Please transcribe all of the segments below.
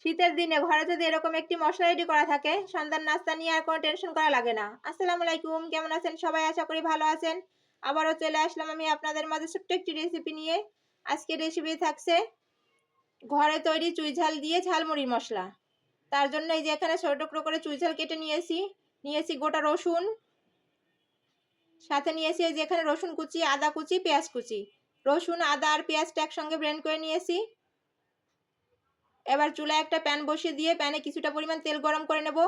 শীতের দিনে ঘরে যদি এরকম একটি মশলা রেডি করা থাকে, সন্ধ্যার নাস্তা নিয়ে আর কোনো টেনশন করা লাগে না। আসসালামু আলাইকুম, কেমন আছেন সবাই? আশা করি ভালো আছেন। আবারও চলে আসলাম আমি আপনাদের মাঝে ছোট্ট একটি রেসিপি নিয়ে। আজকের রেসিপি থাকছে ঘরে তৈরি চুইঝাল দিয়ে ঝালমুড়ির মশলা। তার জন্য এই যে এখানে ছোট টুকরো করে চুইঝাল কেটে নিয়েছি গোটা রসুন, সাথে নিয়েছি এই যে এখানে রসুন কুচি, আদা কুচি, পেঁয়াজ কুচি। রসুন, আদা আর পেঁয়াজটা একসঙ্গে ব্লেন্ড করে নিয়েছি। এবার চুলায় একটা প্যান বসিয়ে দিয়ে প্যানে কিছুটা পরিমাণ তেল গরম করে নেব।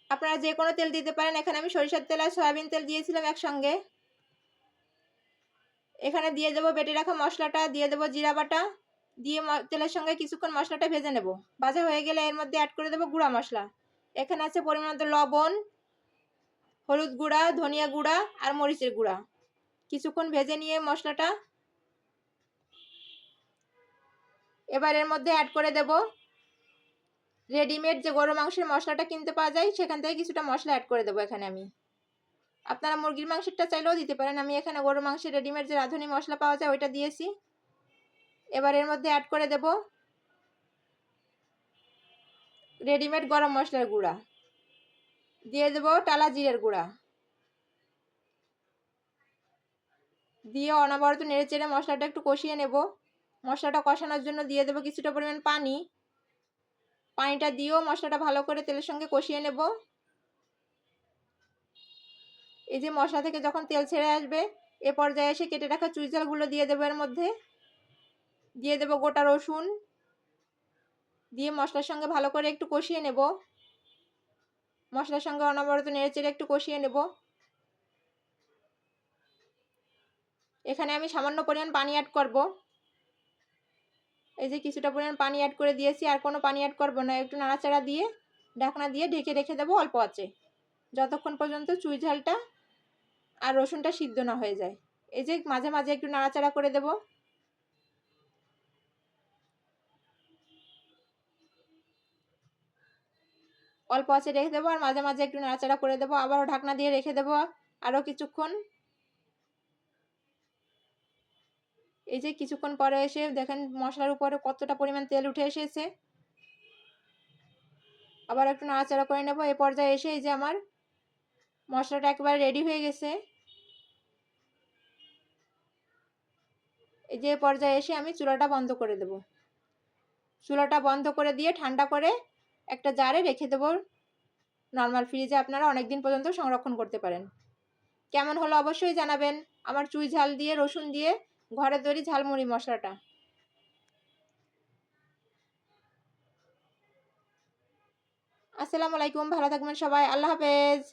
আপনারা যে কোনো তেল দিতে পারেন, এখানে আমি সরিষার তেল আর সয়াবিন তেল দিয়েছিলাম একসঙ্গে। এখানে দিয়ে দেবো বেটে রাখা মশলাটা, দিয়ে দেবো জিরা বাটা, দিয়ে তেলের সঙ্গে কিছুক্ষণ মশলাটা ভেজে নেব। ভাজা হয়ে গেলে এর মধ্যে অ্যাড করে দেবো গুঁড়া মশলা। এখানে আছে পরিমাণ মতো লবণ, হলুদ গুঁড়া, ধনিয়া গুঁড়া আর মরিচের গুঁড়া। কিছুক্ষণ ভেজে নিয়ে মশলাটা এবার এর মধ্যে অ্যাড করে দেব রেডিমেড যে গরু মাংসের মশলাটা কিনতে পাওয়া যায়, সেখান থেকে কিছুটা মশলা অ্যাড করে দেবো এখানে আমি। আপনারা মুরগির মাংসটা চাইলেও দিতে পারেন, আমি এখানে গরু মাংসের রেডিমেড যে রাঁধুনি মশলা পাওয়া যায় ওইটা দিয়েছি। এবার এর মধ্যে অ্যাড করে দেব রেডিমেড গরম মশলার গুঁড়া, দিয়ে দেব টালা জিরের গুঁড়া, দিয়ে অনবরত নেড়ে চেড়ে মশলাটা একটু কষিয়ে নেব। মশলাটা কষানোর জন্য দিয়ে দেবো কিছুটা পরিমাণ পানি। পানিটা দিয়েও মশলাটা ভালো করে তেলের সঙ্গে কষিয়ে নেব। এই যে মশলা থেকে যখন তেল ছেড়ে আসবে, এ পর্যায়ে এসে কেটে রাখা চুইঝালগুলো দিয়ে দেবো এর মধ্যে। দিয়ে দেবো গোটা রসুন, দিয়ে মশলার সঙ্গে ভালো করে একটু কষিয়ে নেব। মশলার সঙ্গে অনবরত নেড়ে চেড়ে একটু কষিয়ে নেব। এখানে আমি সামান্য পরিমাণ পানি অ্যাড করব। এই যে কিছুটা পরিমাণ পানি অ্যাড করে দিয়েছি, আর কোনো পানি অ্যাড করব না। একটু নাড়াচাড়া দিয়ে ঢাকনা দিয়ে ঢেকে রেখে দেবো অল্প আঁচে, যতক্ষণ পর্যন্ত চুইঝালটা আর রসুনটা সিদ্ধ না হয়ে যায়। এই যে মাঝে মাঝে একটু নাড়াচাড়া করে দেব। অল্প আঁচে রেখে দেবো আর মাঝে মাঝে একটু নাড়াচাড়া করে দেবো। আবারও ঢাকনা দিয়ে রেখে দেবো আরও কিছুক্ষণ। এই যে কিছুক্ষণ পরে এসে দেখেন মশলার উপরে কতটা পরিমাণ তেল উঠে এসেছে। আবার একটু নাড়াচাড়া করে নেব। এই পর্যায়ে এসে এই যে আমার মশলাটা একেবারে রেডি হয়ে গেছে। এই যে পর্যায়ে এসে আমি চুলাটা বন্ধ করে দেব। চুলাটা বন্ধ করে দিয়ে ঠান্ডা করে একটা জারে রেখে দেবো। নর্মাল ফ্রিজে আপনারা অনেক দিন পর্যন্ত সংরক্ষণ করতে পারেন। কেমন হলো অবশ্যই জানাবেন আমার চুই ঝাল দিয়ে রসুন দিয়ে ঘরে তৈরি ঝালমুড়ি মশলাটা। আসসালামু আলাইকুম, ভালো থাকবেন সবাই, আল্লাহ হাফেজ।